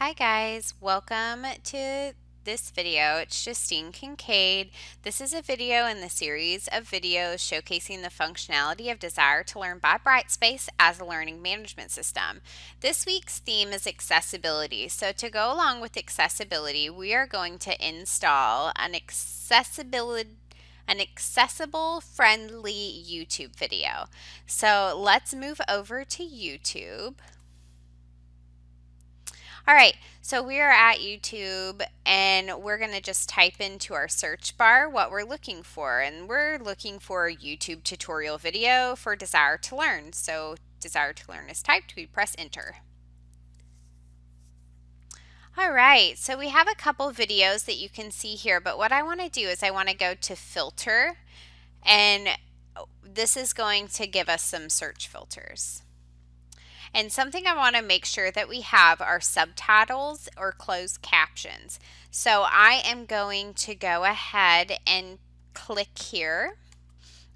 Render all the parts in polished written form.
Hi guys, welcome to this video. It's Justine Kincaid. This is a video in the series of videos showcasing the functionality of Desire to Learn by Brightspace as a learning management system. This week's theme is accessibility. So to go along with accessibility, we are going to install an accessible friendly YouTube video. So let's move over to YouTube. All right, so we are at YouTube and we're going to just type into our search bar what we're looking for. And we're looking for a YouTube tutorial video for Desire to Learn. So Desire to Learn is typed, we press enter. All right, so we have a couple videos that you can see here, but what I want to do is I want to go to filter, and this is going to give us some search filters. And something I want to make sure that we have are subtitles or closed captions. So I am going to go ahead and click here.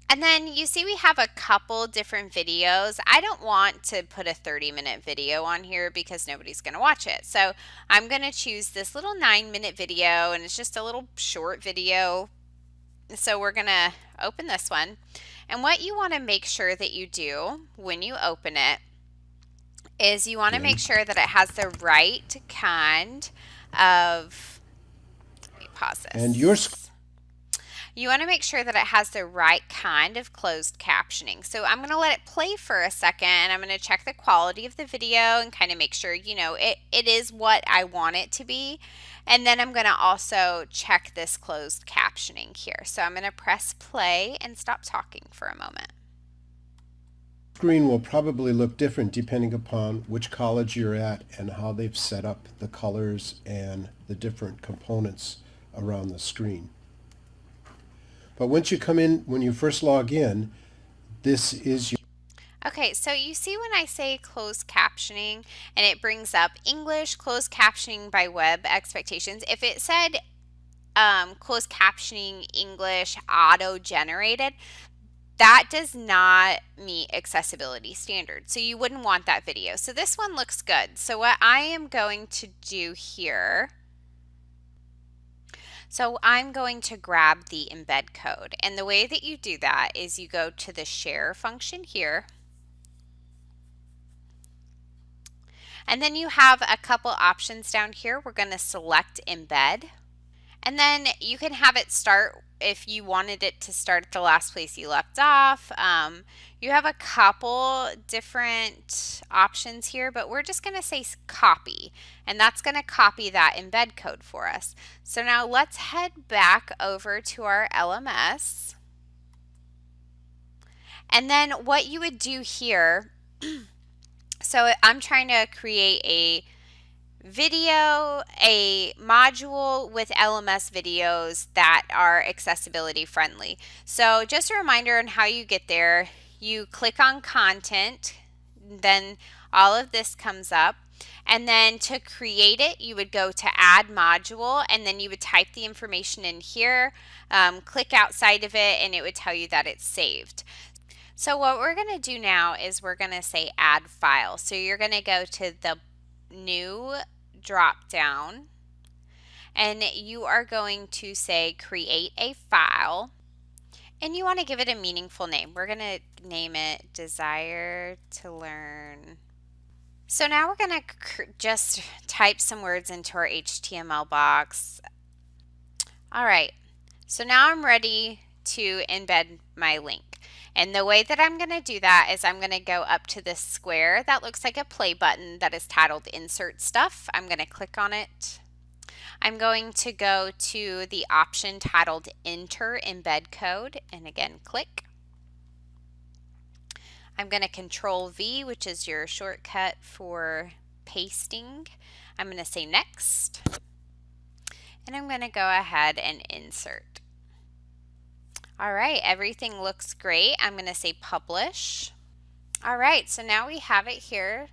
And then you see we have a couple different videos. I don't want to put a 30-minute video on here because nobody's going to watch it. So I'm going to choose this little 9-minute video, and it's just a little short video. So we're going to open this one. And what you want to make sure that you do when you open it is you want to make sure that it has the right kind of, let me pause this. And you want to make sure that it has the right kind of closed captioning. So I'm going to let it play for a second, and I'm going to check the quality of the video and kind of make sure, it is what I want it to be. And then I'm going to also check this closed captioning here. So I'm going to press play and stop talking for a moment. Screen will probably look different depending upon which college you're at and how they've set up the colors and the different components around the screen. But once you come in, when you first log in, this is your Okay, so you see when I say closed captioning and it brings up English, closed captioning by web expectations. If it said closed captioning English auto-generated, that does not meet accessibility standards. So you wouldn't want that video. So this one looks good. So what I am going to do here, so I'm going to grab the embed code. And the way that you do that is you go to the share function here. And then you have a couple options down here. We're going to select embed. And then you can have it start if you wanted it to start at the last place you left off. You have a couple different options here, but we're just going to say copy, and that's going to copy that embed code for us. So now let's head back over to our LMS. And then what you would do here, so I'm trying to create a video, a module with LMS videos that are accessibility friendly. So just a reminder on how you get there. You click on content, then all of this comes up. And then to create it, you would go to add module, and then you would type the information in here, click outside of it, and it would tell you that it's saved. So what we're going to do now is we're going to say add file. So you're going to go to the new drop down, and you are going to say create a file, and you want to give it a meaningful name. We're going to name it Desire to Learn. So now we're going to just type some words into our HTML box. All right, so now I'm ready to embed my link. And the way that I'm going to do that is I'm going to go up to this square that looks like a play button that is titled Insert Stuff. I'm going to click on it. I'm going to go to the option titled Enter Embed Code, and again, click. I'm going to Control V, which is your shortcut for pasting. I'm going to say Next, and I'm going to go ahead and insert. All right, everything looks great. I'm going to say publish. All right, so now we have it here.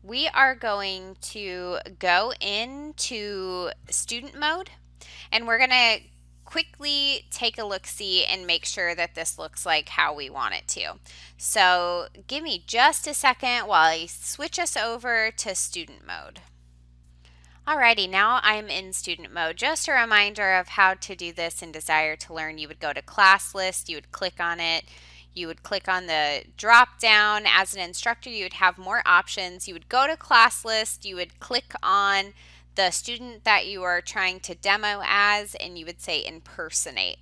We are going to go into student mode, and we're going to quickly take a look-see and make sure that this looks like how we want it to. So give me just a second while I switch us over to student mode. Alrighty, now I'm in student mode. Just a reminder of how to do this in Desire to Learn. You would go to class list, you would click on it, you would click on the drop down. As an instructor, you would have more options. You would go to class list, you would click on the student that you are trying to demo as, and you would say impersonate.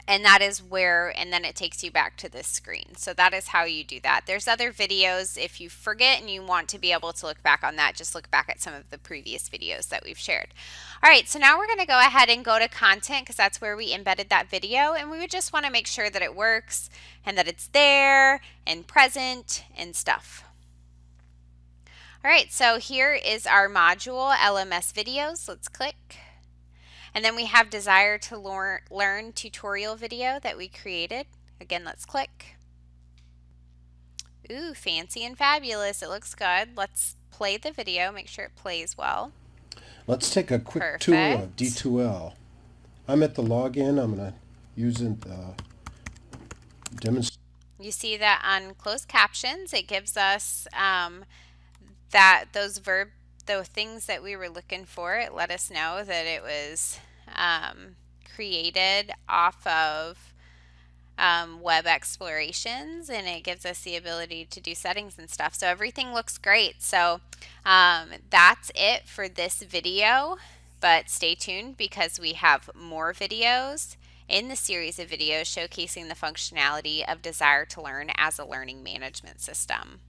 And that is where, and then it takes you back to this screen. So that is how you do that. There's other videos. If you forget and you want to be able to look back on that, just look back at some of the previous videos that we've shared. All right, so now we're going to go ahead and go to content because that's where we embedded that video, and we would just want to make sure that it works and that it's there and present and stuff. All right, so here is our module LMS videos. Let's click. And then we have Desire to Learn tutorial video that we created. Again, let's click. Ooh, fancy and fabulous. It looks good. Let's play the video, make sure it plays well. Let's take a quick tour of Perfect. D2L. I'm at the login. I'm going to use the demonstration. You see that on closed captions, it gives us those things that we were looking for. It let us know that it was created off of web explorations, and it gives us the ability to do settings and stuff. So everything looks great. So that's it for this video, but stay tuned because we have more videos in the series of videos showcasing the functionality of Desire to Learn as a learning management system.